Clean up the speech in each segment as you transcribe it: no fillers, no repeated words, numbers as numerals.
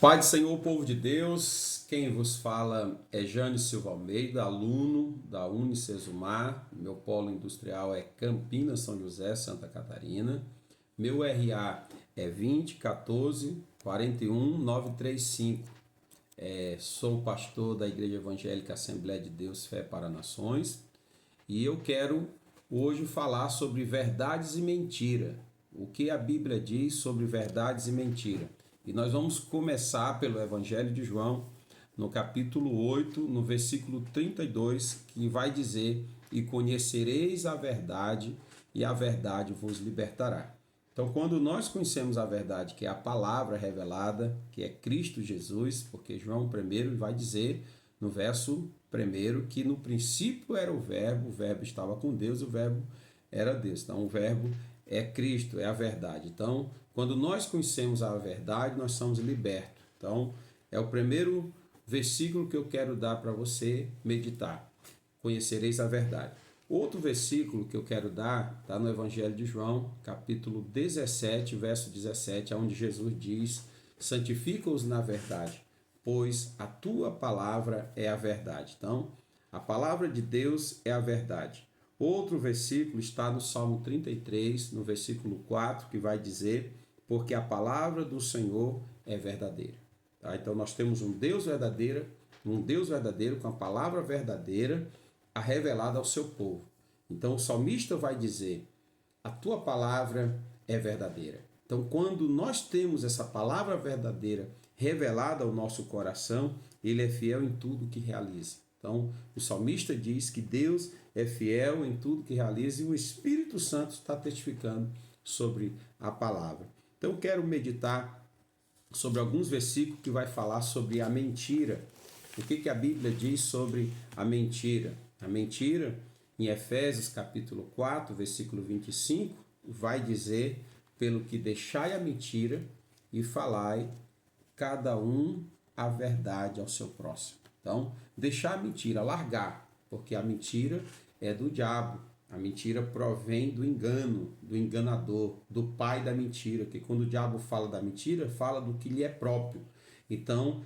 Pai do Senhor, povo de Deus, quem vos fala é Jânio Silva Almeida, aluno da Unicesumar. Meu polo industrial é Campinas, São José, Santa Catarina. Meu RA é 20 14 41 935. Sou pastor da Igreja Evangélica Assembleia de Deus Fé para Nações e eu quero hoje falar sobre verdades e mentira. O que a Bíblia diz sobre verdades e mentira. E nós vamos começar pelo Evangelho de João, no capítulo 8, no versículo 32, que vai dizer: E conhecereis a verdade, e a verdade vos libertará. Então, quando nós conhecemos a verdade, que é a palavra revelada, que é Cristo Jesus, porque João 1 vai dizer, no verso 1, que no princípio era o verbo estava com Deus, o verbo era Deus. Então, o verbo é Cristo, é a verdade. Então, quando nós conhecemos a verdade, nós somos libertos. Então, é o primeiro versículo que eu quero dar para você meditar. Conhecereis a verdade. Outro versículo que eu quero dar está no Evangelho de João, capítulo 17, verso 17, onde Jesus diz: santifica-os na verdade, pois a tua palavra é a verdade. Então, a palavra de Deus é a verdade. Outro versículo está no Salmo 33, no versículo 4, que vai dizer: porque a palavra do Senhor é verdadeira. Tá? Então nós temos um Deus verdadeiro com a palavra verdadeira a revelada ao seu povo. Então o salmista vai dizer: a tua palavra é verdadeira. Então, quando nós temos essa palavra verdadeira revelada ao nosso coração, ele é fiel em tudo que realiza. Então, o salmista diz que Deus é fiel em tudo que realiza e o Espírito Santo está testificando sobre a palavra. Então, quero meditar sobre alguns versículos que vai falar sobre a mentira. O que a Bíblia diz sobre a mentira? A mentira, em Efésios capítulo 4, versículo 25, vai dizer: pelo que deixai a mentira e falai cada um a verdade ao seu próximo. Então, deixar a mentira, largar, porque a mentira é do diabo. A mentira provém do engano, do enganador, do pai da mentira, que quando o diabo fala da mentira, fala do que lhe é próprio. Então,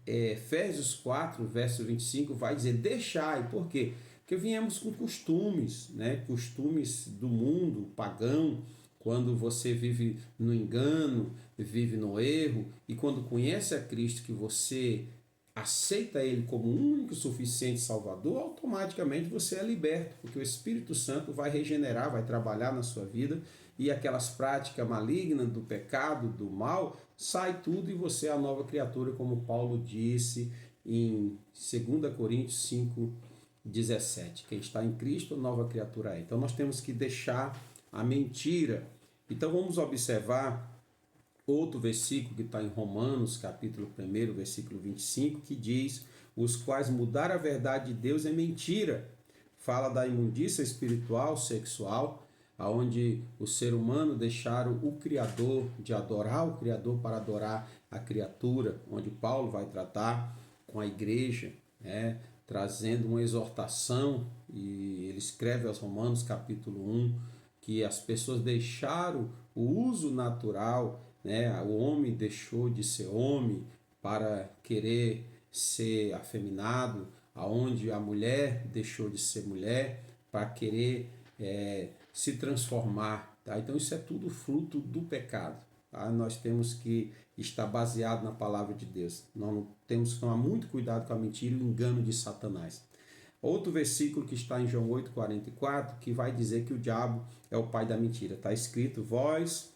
Efésios 4, verso 25, vai dizer: deixai. Por quê? Porque viemos com costumes, né? Costumes do mundo pagão. Quando você vive no engano, vive no erro, e quando conhece a Cristo, que você aceita Ele como único e suficiente Salvador, automaticamente você é liberto, porque o Espírito Santo vai regenerar, vai trabalhar na sua vida, e aquelas práticas malignas do pecado, do mal, sai tudo e você é a nova criatura, como Paulo disse em 2 Coríntios 5, 17. Quem está em Cristo, nova criatura é. Então nós temos que deixar a mentira. Então vamos observar outro versículo que está em Romanos, capítulo 1, versículo 25, que diz: os quais mudaram a verdade de Deus é mentira. Fala da imundícia espiritual, sexual, aonde o ser humano deixaram o Criador, de adorar o Criador para adorar a criatura, onde Paulo vai tratar com a igreja, né, trazendo uma exortação, e ele escreve aos Romanos, capítulo 1, que as pessoas deixaram o uso natural, né? O homem deixou de ser homem para querer ser afeminado, aonde a mulher deixou de ser mulher para querer se transformar. Tá? Então isso é tudo fruto do pecado. Tá? Nós temos que estar baseado na palavra de Deus. Nós temos que tomar muito cuidado com a mentira e o engano de Satanás. Outro versículo que está em João 8,44, que vai dizer que o diabo é o pai da mentira. Está escrito: vós,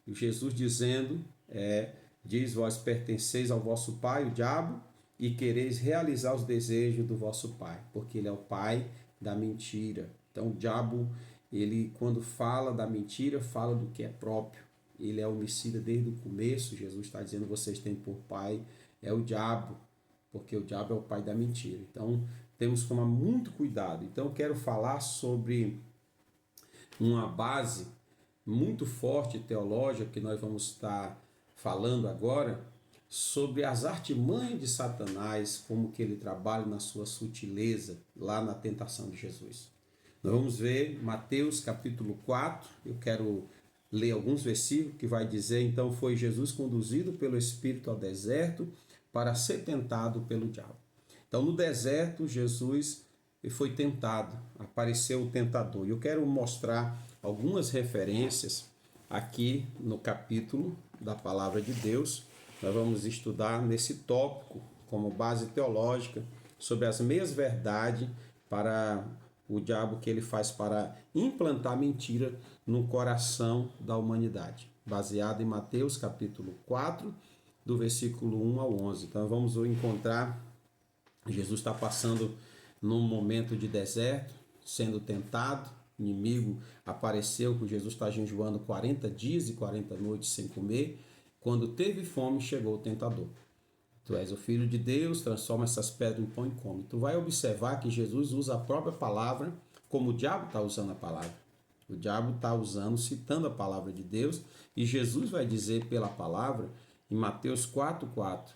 Jesus dizendo, diz: vós pertenceis ao vosso pai, o diabo, e quereis realizar os desejos do vosso pai, porque ele é o pai da mentira. Então o diabo, ele quando fala da mentira, fala do que é próprio. Ele é homicida desde o começo. Jesus está dizendo: vocês têm por pai é o diabo, porque o diabo é o pai da mentira. Então temos que tomar muito cuidado. Então eu quero falar sobre uma base muito forte teológica que nós vamos estar falando agora, sobre as artimanhas de Satanás, como que ele trabalha na sua sutileza lá na tentação de Jesus. Nós vamos ver Mateus capítulo 4, eu quero ler alguns versículos que vai dizer, então foi Jesus conduzido pelo Espírito ao deserto para ser tentado pelo diabo. Então no deserto Jesus foi tentado, apareceu o tentador. E eu quero mostrar algumas referências aqui no capítulo da Palavra de Deus. Nós vamos estudar nesse tópico como base teológica sobre as meias verdades para o diabo que ele faz para implantar mentira no coração da humanidade, baseado em Mateus capítulo 4, do versículo 1 ao 11. Então vamos encontrar, Jesus está passando num momento de deserto, sendo tentado, o inimigo apareceu, que Jesus está jejuando 40 dias e 40 noites sem comer. Quando teve fome, chegou o tentador. Tu és o Filho de Deus, transforma essas pedras em pão e come. Tu vai observar que Jesus usa a própria palavra, como o diabo está usando a palavra. O diabo está usando, citando a palavra de Deus, e Jesus vai dizer pela palavra, em Mateus 4,4,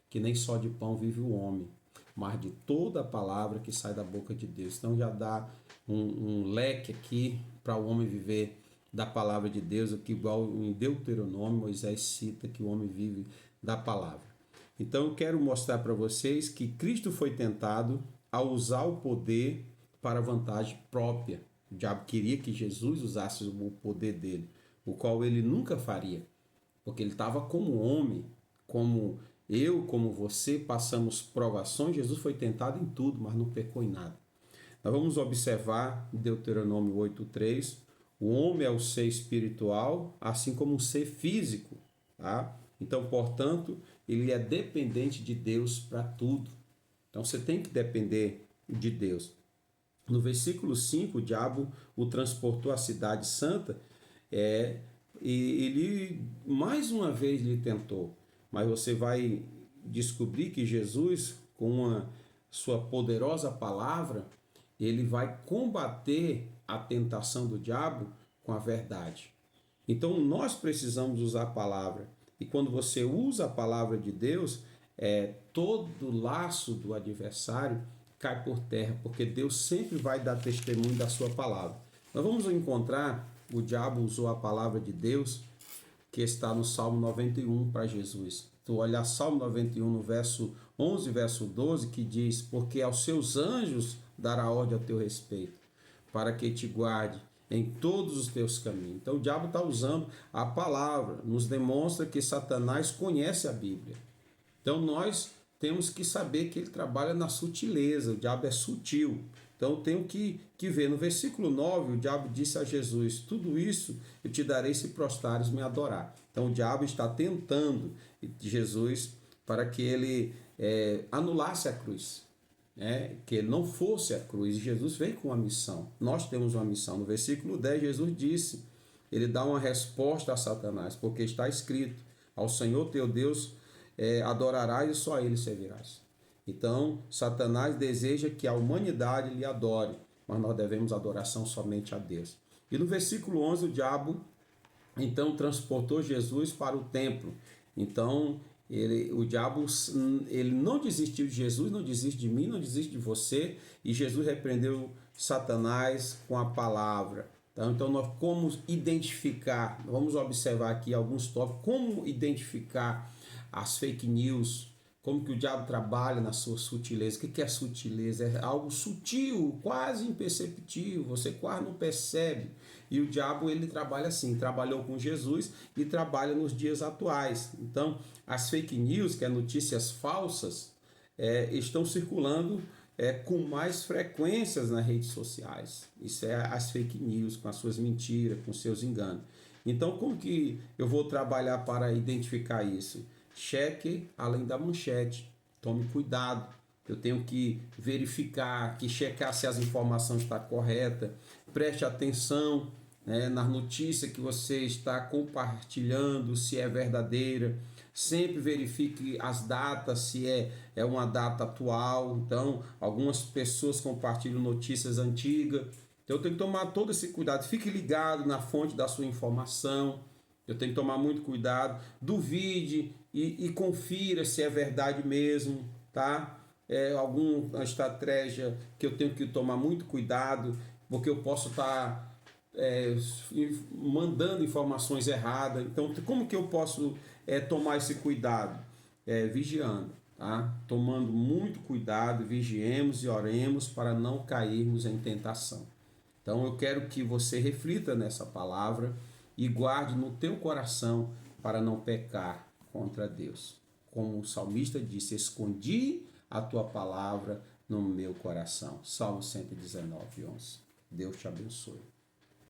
que nem só de pão vive o homem, mas de toda a palavra que sai da boca de Deus. Então já dá um leque aqui para o homem viver da palavra de Deus, que igual em Deuteronômio, Moisés cita que o homem vive da palavra. Então eu quero mostrar para vocês que Cristo foi tentado a usar o poder para vantagem própria. O diabo queria que Jesus usasse o poder dele, o qual ele nunca faria, porque ele estava como homem, como eu, como você, passamos provações. Jesus foi tentado em tudo, mas não pecou em nada. Nós vamos observar em Deuteronômio 8,3, o homem é o ser espiritual, assim como um ser físico, tá? Então, portanto, ele é dependente de Deus para tudo. Então, você tem que depender de Deus. No versículo 5, o diabo o transportou à cidade santa, e ele mais uma vez lhe tentou. Mas você vai descobrir que Jesus, com a sua poderosa palavra, ele vai combater a tentação do diabo com a verdade. Então nós precisamos usar a palavra. E quando você usa a palavra de Deus, todo laço do adversário cai por terra, porque Deus sempre vai dar testemunho da sua palavra. Nós vamos encontrar, o diabo usou a palavra de Deus, que está no Salmo 91 para Jesus. Tu olha Salmo 91 no verso 11, verso 12, que diz, porque aos seus anjos dará ordem ao teu respeito, para que te guarde em todos os teus caminhos. Então o diabo está usando a palavra, nos demonstra que Satanás conhece a Bíblia. Então nós temos que saber que ele trabalha na sutileza, o diabo é sutil. Então eu tenho que ver. No versículo 9, o diabo disse a Jesus, tudo isso eu te darei se prostrares me adorar. Então o diabo está tentando Jesus para que ele anulasse a cruz, que ele não fosse a cruz. E Jesus veio com uma missão. Nós temos uma missão. No versículo 10, Jesus disse, ele dá uma resposta a Satanás, porque está escrito, ao Senhor teu Deus adorarás e só a ele servirás. Então, Satanás deseja que a humanidade lhe adore, mas nós devemos adoração somente a Deus. E no versículo 11, o diabo, então, transportou Jesus para o templo. Então, o diabo ele não desistiu de Jesus, não desiste de mim, não desiste de você, e Jesus repreendeu Satanás com a palavra. Então nós como identificar, vamos observar aqui alguns tópicos, como identificar as fake news, como que o diabo trabalha na sua sutileza. O que é sutileza? É algo sutil, quase imperceptível, você quase não percebe. E o diabo ele trabalha assim, trabalhou com Jesus e trabalha nos dias atuais. Então as fake news, que é notícias falsas, estão circulando com mais frequências nas redes sociais. Isso é as fake news, com as suas mentiras, com seus enganos. Então como que eu vou trabalhar para identificar isso? Cheque além da manchete, tome cuidado. Eu tenho que verificar, checar se as informações estão corretas, preste atenção nas notícias que você está compartilhando, se é verdadeira. Sempre verifique as datas, se é uma data atual. Então, algumas pessoas compartilham notícias antigas. Então, eu tenho que tomar todo esse cuidado. Fique ligado na fonte da sua informação. Eu tenho que tomar muito cuidado. Duvide e confira se é verdade mesmo, tá? Alguma estratégia que eu tenho que tomar muito cuidado, porque eu posso estar mandando informações erradas. Então, como que eu posso tomar esse cuidado? Vigiando, tá? Tomando muito cuidado, vigiemos e oremos para não cairmos em tentação. Então, eu quero que você reflita nessa palavra e guarde no teu coração para não pecar contra Deus. Como o salmista disse, escondi a tua palavra no meu coração. Salmo 119, 11. Deus te abençoe.